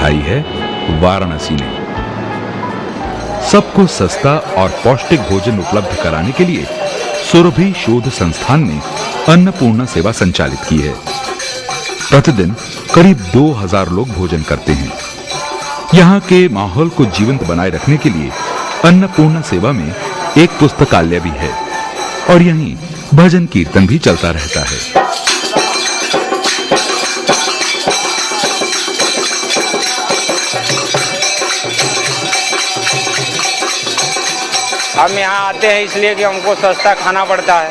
दिखाई है वाराणसी ने। सबको सस्ता और पौष्टिक भोजन उपलब्ध कराने के लिए सुरभि शोध संस्थान ने अन्नपूर्णा सेवा संचालित की है। प्रतिदिन करीब 2000 लोग भोजन करते हैं। यहाँ के माहौल को जीवंत बनाए रखने के लिए अन्नपूर्णा सेवा में एक पुस्तकालय भी है और यहीं भजन कीर्तन भी चलता रहता है। हम यहाँ आते हैं इसलिए कि हमको सस्ता खाना पड़ता है,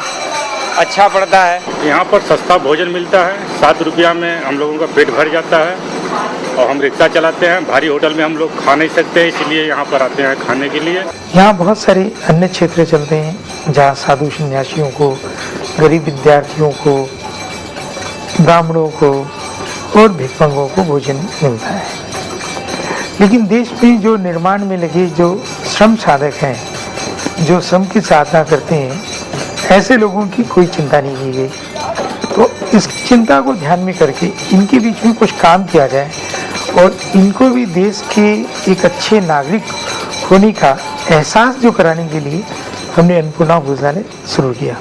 अच्छा पड़ता है। यहाँ पर सस्ता भोजन मिलता है, 7 रुपया में हम लोगों का पेट भर जाता है और हम रिक्शा चलाते हैं। भारी होटल में हम लोग खा नहीं सकते, इसलिए यहाँ पर आते हैं खाने के लिए। यहाँ बहुत सारे अन्य क्षेत्र चलते हैं जहाँ साधु सन्यासियों को, गरीब विद्यार्थियों को, ब्राह्मणों को और भिक्षुकों को भोजन मिलता है। लेकिन देश में जो निर्माण में लगे जो श्रम साधक हैं, जो श्रम की साधना करते हैं, ऐसे लोगों की कोई चिंता नहीं की गई। तो इस चिंता को ध्यान में करके इनके बीच में कुछ काम किया जाए और इनको भी देश के एक अच्छे नागरिक होने का एहसास जो कराने के लिए हमने अन्नपूर्णा भोजनालय शुरू किया।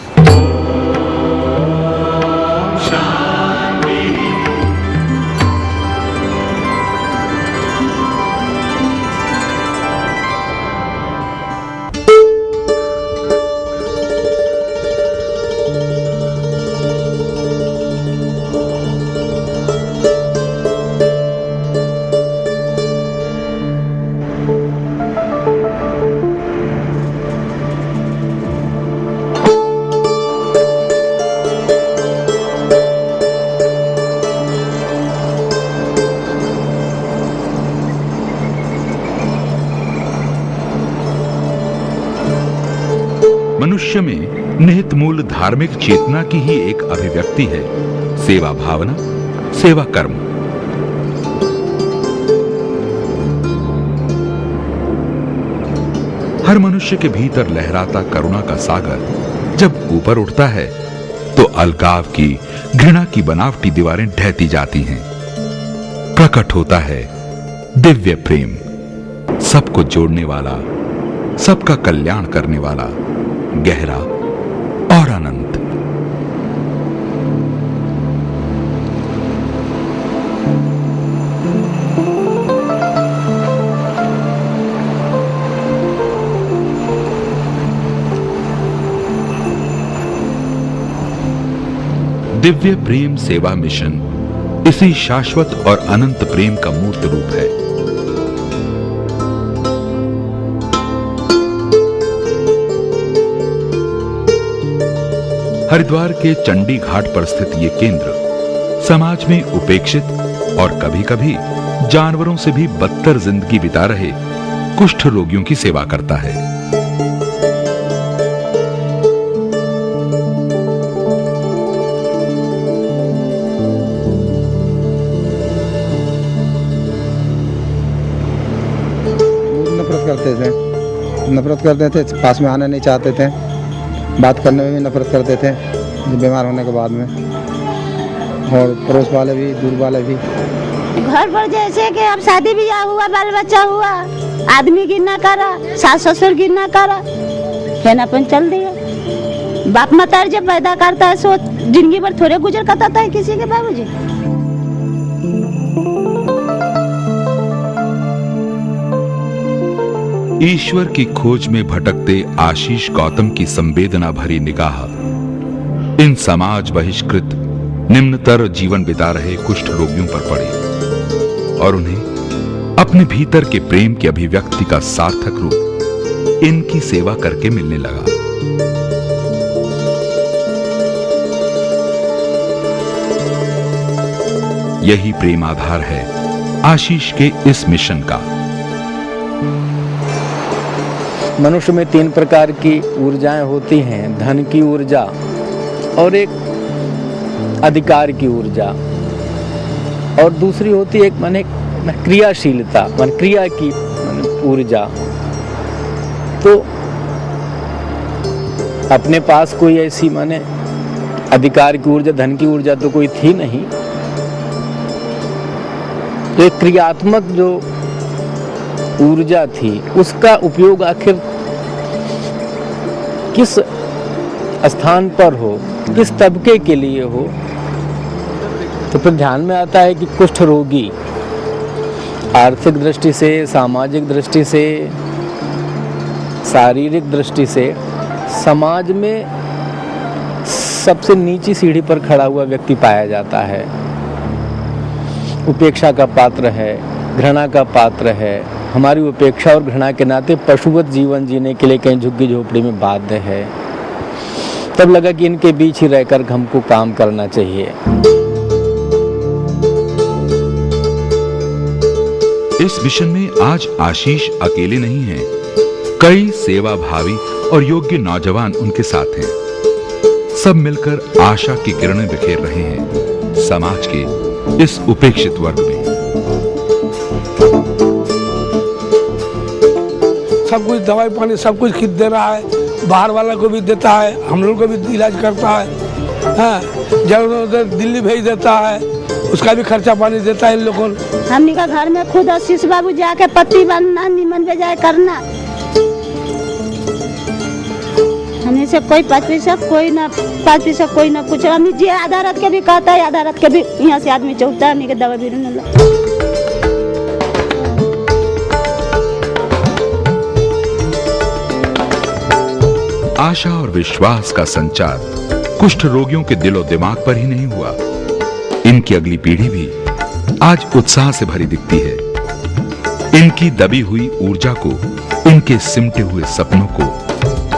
मनुष्य में निहित मूल धार्मिक चेतना की ही एक अभिव्यक्ति है सेवा भावना, सेवा कर्म। हर मनुष्य के भीतर लहराता करुणा का सागर जब ऊपर उठता है तो अलगाव की, घृणा की बनावटी दीवारें ढहती जाती हैं। प्रकट होता है दिव्य प्रेम, सबको जोड़ने वाला, सबका कल्याण करने वाला, गहरा और अनंत। दिव्य प्रेम सेवा मिशन इसी शाश्वत और अनंत प्रेम का मूर्त रूप है। हरिद्वार के चंडी घाट पर स्थित ये केंद्र समाज में उपेक्षित और कभी-कभी जानवरों से भी बदतर जिंदगी बिता रहे कुष्ठ रोगियों की सेवा करता है। नफरत करते थे, पास में आना नहीं चाहते थे, बात करने में भी नफरत करते थे बीमार होने के बाद में। और पड़ोस वाले भी, दूर वाले भी। घर पर जैसे कि अब शादी ब्याह हुआ, बाल बच्चा हुआ, आदमी गिरना करा, सास ससुर गिरना करा, फिर अपन चल दिए। बाप मतारी जब पैदा करता है सो जिंदगी भर थोड़े गुजर करता है किसी के बाबूजी। ईश्वर की खोज में भटकते आशीष गौतम की संवेदना भरी निगाह इन समाज बहिष्कृत निम्नतर जीवन बिता रहे कुष्ठ रोगियों पर पड़ी और उन्हें अपने भीतर के प्रेम की अभिव्यक्ति का सार्थक रूप इनकी सेवा करके मिलने लगा। यही प्रेम आधार है आशीष के इस मिशन का। मनुष्य में 3 प्रकार की ऊर्जाएं होती हैं, धन की ऊर्जा और एक अधिकार की ऊर्जा और दूसरी होती है एक माने क्रियाशीलता, माने क्रिया की ऊर्जा। तो अपने पास कोई ऐसी माने अधिकार की ऊर्जा, धन की ऊर्जा तो कोई थी नहीं, तो एक क्रियात्मक जो ऊर्जा थी उसका उपयोग आखिर किस स्थान पर हो, किस तबके के लिए हो, तो फिर ध्यान में आता है कि कुष्ठ रोगी आर्थिक दृष्टि से, सामाजिक दृष्टि से, शारीरिक दृष्टि से समाज में सबसे नीची सीढ़ी पर खड़ा हुआ व्यक्ति पाया जाता है। उपेक्षा का पात्र है, घृणा का पात्र है। हमारी उपेक्षा और घृणा के नाते पशुवत जीवन जीने के लिए कहीं झुग्गी झोपड़ी में बाध्य है। तब लगा कि इनके बीच ही रहकर हमको काम करना चाहिए। इस मिशन में आज आशीष अकेले नहीं हैं। कई सेवाभावी और योग्य नौजवान उनके साथ हैं। सब मिलकर आशा की किरणें बिखेर रहे हैं समाज के इस उपेक्षित वर्ग में। सब कुछ दवाई पानी सब कुछ खरीद दे रहा है, बाहर वाला को भी देता है, हम लोग को भी इलाज करता है। हाँ, जब उधर दिल्ली भेज देता है उसका भी खर्चा पानी देता है इन लोगों को। हमने का घर में खुद आशीष बाबू जाके पत्ती बनना, निमन बेजाय करना। हमें से कोई 5 पैसा कोई ना 5 पैसा कोई ना कुछ। हम जे आधारत के भी कहता है, आधारत के भी यहाँ से आदमी चौथा है, के दवा भी नहीं। आशा और विश्वास का संचार कुष्ठ रोगियों के दिलो दिमाग पर ही नहीं हुआ। इनकी अगली पीढ़ी भी आज उत्साह से भरी दिखती है। इनकी दबी हुई ऊर्जा को, इनके सिमटे हुए सपनों को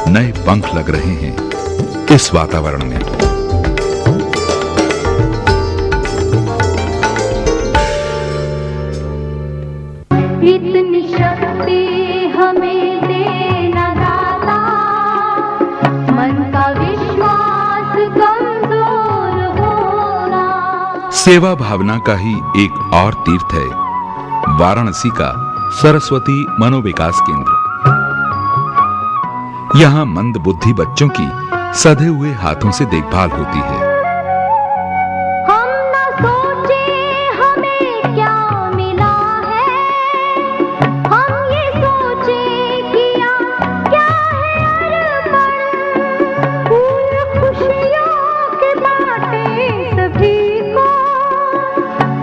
नए पंख लग रहे हैं इस वातावरण में। इतनी शक्ति हमें देना दाता, मन का विश्वास कमजोर होना। सेवा भावना का ही एक और तीर्थ है वाराणसी का सरस्वती मनोविकास केंद्र। यहाँ मंद बुद्धि बच्चों की सधे हुए हाथों से देखभाल होती है। हम न सोचे हमें क्या मिला है, हम ये सोचे किया क्या है अर्पण। फूल खुशियों के बाटे सभी को,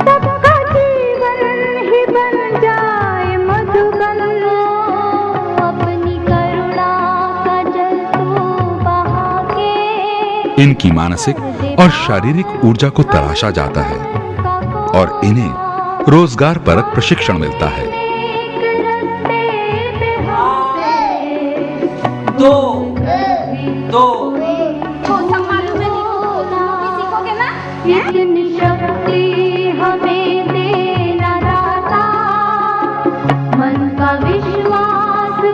सबका जीवन ही बन जाए मधुबन। अपनी करुणा का जल तू बहा के, इनकी मानसिक और शारीरिक ऊर्जा को तराशा जाता है और इन्हें रोजगार परक प्रशिक्षण मिलता है। दो